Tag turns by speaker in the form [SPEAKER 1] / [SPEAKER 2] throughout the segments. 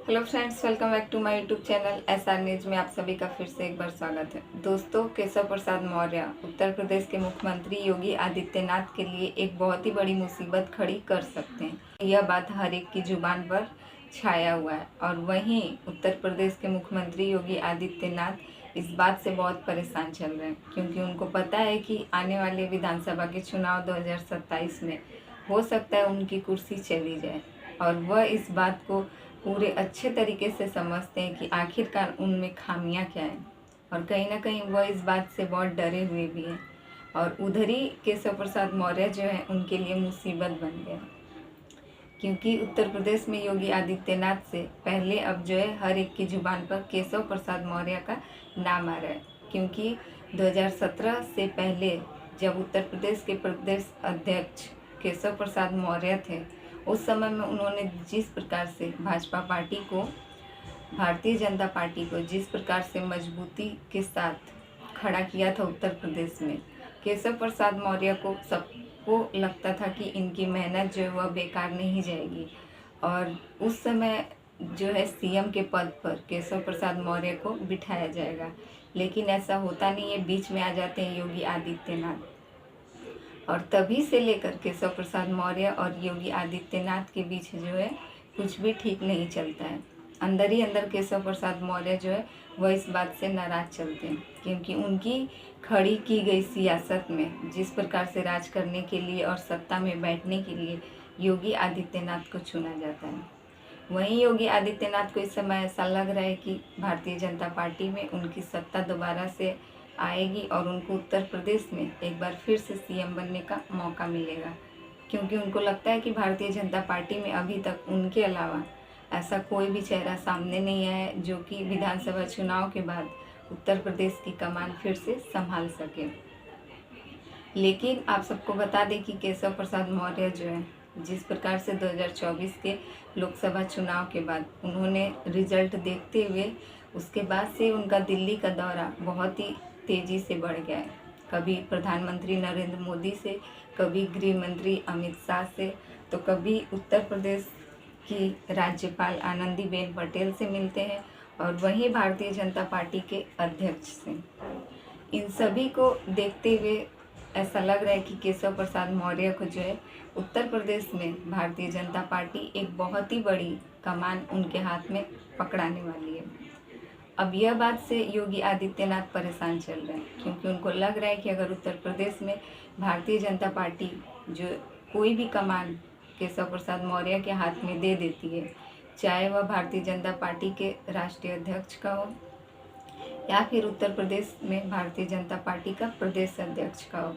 [SPEAKER 1] Hello friends, welcome back to my YouTube channel SR news में आप सभी का फिर से एक बार स्वागत है। दोस्तों, केशव प्रसाद मौर्य उत्तर प्रदेश के मुख्यमंत्री योगी आदित्यनाथ के लिए एक बहुत ही बड़ी मुसीबत खड़ी कर सकते हैं। यह बात हर एक की जुबान पर छाया हुआ है और वहीं उत्तर प्रदेश के मुख्यमंत्री योगी आदित्यनाथ इस बात से बहुत परेशान चल रहे हैं, क्योंकि उनको पता है कि आने वाले विधानसभा के चुनाव 2027 में हो सकता है उनकी कुर्सी चली जाए और वह इस बात को पूरे अच्छे तरीके से समझते हैं कि आखिरकार उनमें खामियां क्या हैं और कहीं ना कहीं वह इस बात से बहुत डरे हुए भी हैं। और उधर ही केशव प्रसाद मौर्य जो है उनके लिए मुसीबत बन गया, क्योंकि उत्तर प्रदेश में योगी आदित्यनाथ से पहले अब जो है हर एक की जुबान पर केशव प्रसाद मौर्य का नाम आ रहा है। क्योंकि 2017 से पहले जब उत्तर प्रदेश के प्रदेश अध्यक्ष केशव प्रसाद मौर्य थे, उस समय में उन्होंने जिस प्रकार से भाजपा पार्टी को, भारतीय जनता पार्टी को जिस प्रकार से मजबूती के साथ खड़ा किया था उत्तर प्रदेश में, केशव प्रसाद मौर्य को सबको लगता था कि इनकी मेहनत जो है वह बेकार नहीं जाएगी और उस समय जो है सीएम के पद पर केशव प्रसाद मौर्य को बिठाया जाएगा। लेकिन ऐसा होता नहीं है, बीच में आ जाते हैं योगी आदित्यनाथ और तभी से लेकर केशव प्रसाद मौर्य और योगी आदित्यनाथ के बीच जो है कुछ भी ठीक नहीं चलता है। अंदर ही अंदर केशव प्रसाद मौर्य जो है वह इस बात से नाराज चलते हैं, क्योंकि उनकी खड़ी की गई सियासत में जिस प्रकार से राज करने के लिए और सत्ता में बैठने के लिए योगी आदित्यनाथ को चुना जाता है, वहीं योगी आदित्यनाथ को इस समय ऐसा लग रहा है कि भारतीय जनता पार्टी में उनकी सत्ता दोबारा से आएगी और उनको उत्तर प्रदेश में एक बार फिर से सीएम बनने का मौका मिलेगा। क्योंकि उनको लगता है कि भारतीय जनता पार्टी में अभी तक उनके अलावा ऐसा कोई भी चेहरा सामने नहीं आया है जो कि विधानसभा चुनाव के बाद उत्तर प्रदेश की कमान फिर से संभाल सके। लेकिन आप सबको बता दें कि केशव प्रसाद मौर्य जो है जिस प्रकार से 2024 के लोकसभा चुनाव के बाद उन्होंने रिजल्ट देखते हुए उसके बाद से उनका दिल्ली का दौरा बहुत ही तेज़ी से बढ़ गया है। कभी प्रधानमंत्री नरेंद्र मोदी से, कभी गृह मंत्री अमित शाह से, तो कभी उत्तर प्रदेश की राज्यपाल आनंदीबेन पटेल से मिलते हैं और वहीं भारतीय जनता पार्टी के अध्यक्ष से। इन सभी को देखते हुए ऐसा लग रहा है कि केशव प्रसाद मौर्य को जो है उत्तर प्रदेश में भारतीय जनता पार्टी एक बहुत ही बड़ी कमान उनके हाथ में पकड़ाने वाली है। अब यह बात से योगी आदित्यनाथ परेशान चल रहे हैं, क्योंकि उनको लग रहा है कि अगर उत्तर प्रदेश में भारतीय जनता पार्टी जो कोई भी कमान केशव प्रसाद मौर्य के हाथ में दे देती है, चाहे वह भारतीय जनता पार्टी के राष्ट्रीय अध्यक्ष का हो या फिर उत्तर प्रदेश में भारतीय जनता पार्टी का प्रदेश अध्यक्ष का हो,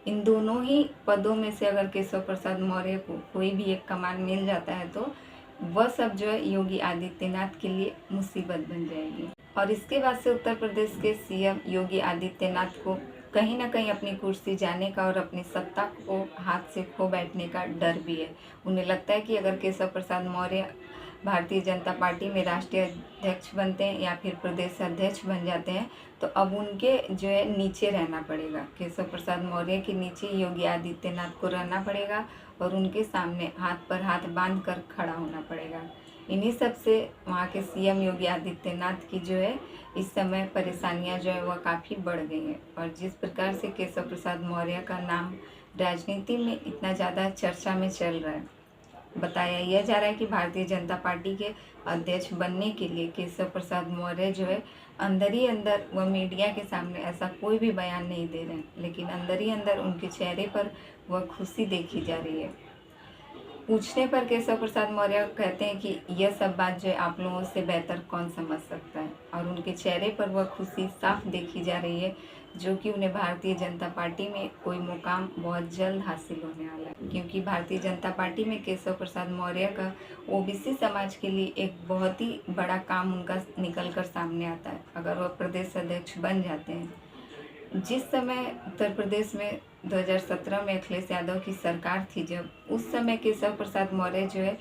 [SPEAKER 1] इन दोनों ही पदों में से अगर केशव प्रसाद मौर्य को कोई भी एक कमान मिल जाता है तो वह सब जो है योगी आदित्यनाथ के लिए मुसीबत बन जाएगी। और इसके बाद से उत्तर प्रदेश के सीएम योगी आदित्यनाथ को कहीं ना कहीं अपनी कुर्सी जाने का और अपनी सत्ता को हाथ से खो बैठने का डर भी है। उन्हें लगता है कि अगर केशव प्रसाद मौर्य भारतीय जनता पार्टी में राष्ट्रीय अध्यक्ष बनते हैं या फिर प्रदेश अध्यक्ष बन जाते हैं तो अब उनके जो है नीचे रहना पड़ेगा, केशव प्रसाद मौर्य के नीचे योगी आदित्यनाथ को रहना पड़ेगा और उनके सामने हाथ पर हाथ बांध कर खड़ा होना पड़ेगा। इन्हीं सब से वहाँ के सीएम योगी आदित्यनाथ की जो है इस समय परेशानियाँ जो है वह काफ़ी बढ़ गई हैं। और जिस प्रकार से केशव प्रसाद मौर्य का नाम राजनीति में इतना ज़्यादा चर्चा में चल रहा है, बताया यह जा रहा है कि भारतीय जनता पार्टी के अध्यक्ष बनने के लिए केशव प्रसाद मौर्य जो है अंदर ही अंदर, वह मीडिया के सामने ऐसा कोई भी बयान नहीं दे रहे हैं, लेकिन अंदर ही अंदर उनके चेहरे पर वह खुशी देखी जा रही है। पूछने पर केशव प्रसाद मौर्य कहते हैं कि यह सब बात जो है आप लोगों से बेहतर कौन समझ सकता है, और उनके चेहरे पर वह खुशी साफ देखी जा रही है, जो कि उन्हें भारतीय जनता पार्टी में कोई मुकाम बहुत जल्द हासिल होने वाला है। क्योंकि भारतीय जनता पार्टी में केशव प्रसाद मौर्य का ओबीसी समाज के लिए एक बहुत ही बड़ा काम उनका निकल कर सामने आता है अगर वह प्रदेश अध्यक्ष बन जाते हैं। जिस समय उत्तर प्रदेश में 2017 में अखिलेश यादव की सरकार थी, जब उस समय केशव प्रसाद मौर्य जो है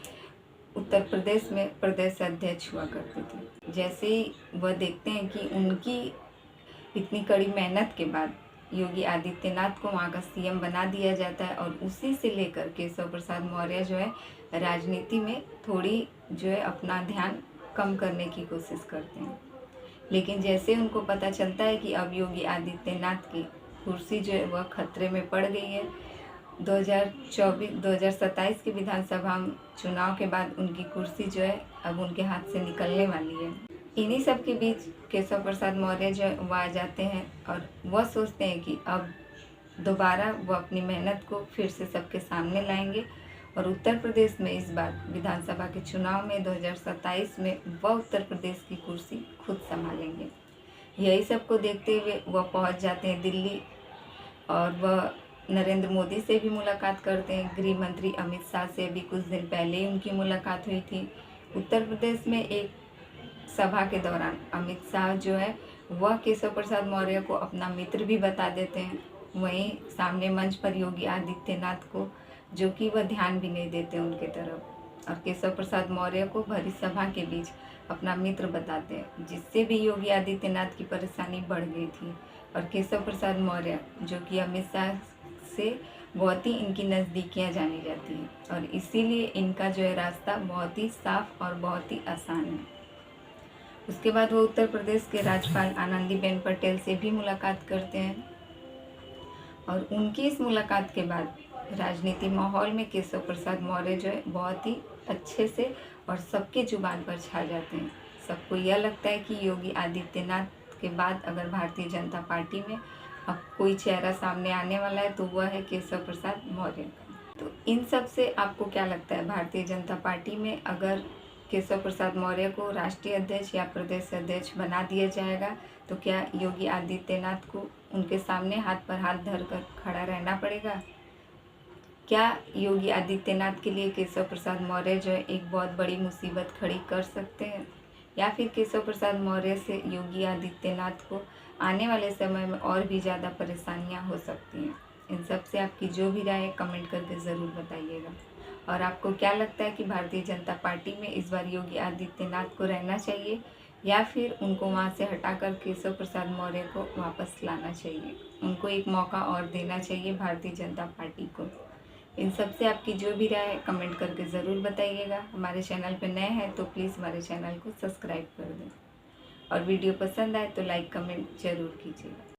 [SPEAKER 1] उत्तर प्रदेश में प्रदेश अध्यक्ष हुआ करते थे। जैसे ही वह देखते हैं कि उनकी इतनी कड़ी मेहनत के बाद योगी आदित्यनाथ को वहाँ का सीएम बना दिया जाता है और उसी से लेकर केशव प्रसाद मौर्य जो है राजनीति में थोड़ी जो है अपना ध्यान कम करने की कोशिश करते हैं। लेकिन जैसे उनको पता चलता है कि अब योगी आदित्यनाथ की कुर्सी जो है वह खतरे में पड़ गई है, 2027 के विधानसभा चुनाव के बाद उनकी कुर्सी जो है अब उनके हाथ से निकलने वाली है। इन्हीं सब के बीच केशव प्रसाद मौर्य जो वह आ जाते हैं और वह सोचते हैं कि अब दोबारा वो अपनी मेहनत को फिर से सबके सामने लाएंगे और उत्तर प्रदेश में इस बार विधानसभा के चुनाव में 2027 में वह उत्तर प्रदेश की कुर्सी खुद संभालेंगे। यही सबको देखते हुए वह पहुंच जाते हैं दिल्ली और वह नरेंद्र मोदी से भी मुलाकात करते हैं। गृह मंत्री अमित शाह से भी कुछ दिन पहले ही उनकी मुलाकात हुई थी। उत्तर प्रदेश में एक सभा के दौरान अमित शाह जो है वह केशव प्रसाद मौर्य को अपना मित्र भी बता देते हैं। वहीं सामने मंच पर योगी आदित्यनाथ को जो कि वह ध्यान भी नहीं देते उनके तरफ, और केशव प्रसाद मौर्य को भरी सभा के बीच अपना मित्र बताते हैं, जिससे भी योगी आदित्यनाथ की परेशानी बढ़ गई थी। और केशव प्रसाद मौर्य जो कि अमित शाह से बहुत ही इनकी नज़दीकियाँ जानी जाती हैं और इसीलिए इनका जो है रास्ता बहुत ही साफ और बहुत ही आसान है। उसके बाद वो उत्तर प्रदेश के राज्यपाल आनंदीबेन पटेल से भी मुलाकात करते हैं और उनकी इस मुलाकात के बाद राजनीति माहौल में केशव प्रसाद मौर्य जो है बहुत ही अच्छे से और सबके जुबान पर छा जाते हैं। सबको यह लगता है कि योगी आदित्यनाथ के बाद अगर भारतीय जनता पार्टी में अब कोई चेहरा सामने आने वाला है तो वह है केशव प्रसाद मौर्य का। तो इन सब से आपको क्या लगता है, भारतीय जनता पार्टी में अगर केशव प्रसाद मौर्य को राष्ट्रीय अध्यक्ष या प्रदेश अध्यक्ष बना दिया जाएगा तो क्या योगी आदित्यनाथ को उनके सामने हाथ पर हाथ धरकर खड़ा रहना पड़ेगा? क्या योगी आदित्यनाथ के लिए केशव प्रसाद मौर्य जो है एक बहुत बड़ी मुसीबत खड़ी कर सकते हैं, या फिर केशव प्रसाद मौर्य से योगी आदित्यनाथ को आने वाले समय में और भी ज़्यादा परेशानियां हो सकती हैं? इन सब से आपकी जो भी राय है कमेंट करके ज़रूर बताइएगा। और आपको क्या लगता है कि भारतीय जनता पार्टी में इस बार योगी आदित्यनाथ को रहना चाहिए या फिर उनको वहां से हटाकर केशव प्रसाद मौर्य को वापस लाना चाहिए, उनको एक मौका और देना चाहिए भारतीय जनता पार्टी को? इन सब से आपकी जो भी राय है कमेंट करके ज़रूर बताइएगा। हमारे चैनल पर नए हैं तो प्लीज़ हमारे चैनल को सब्सक्राइब कर दें और वीडियो पसंद आए तो लाइक कमेंट ज़रूर कीजिएगा।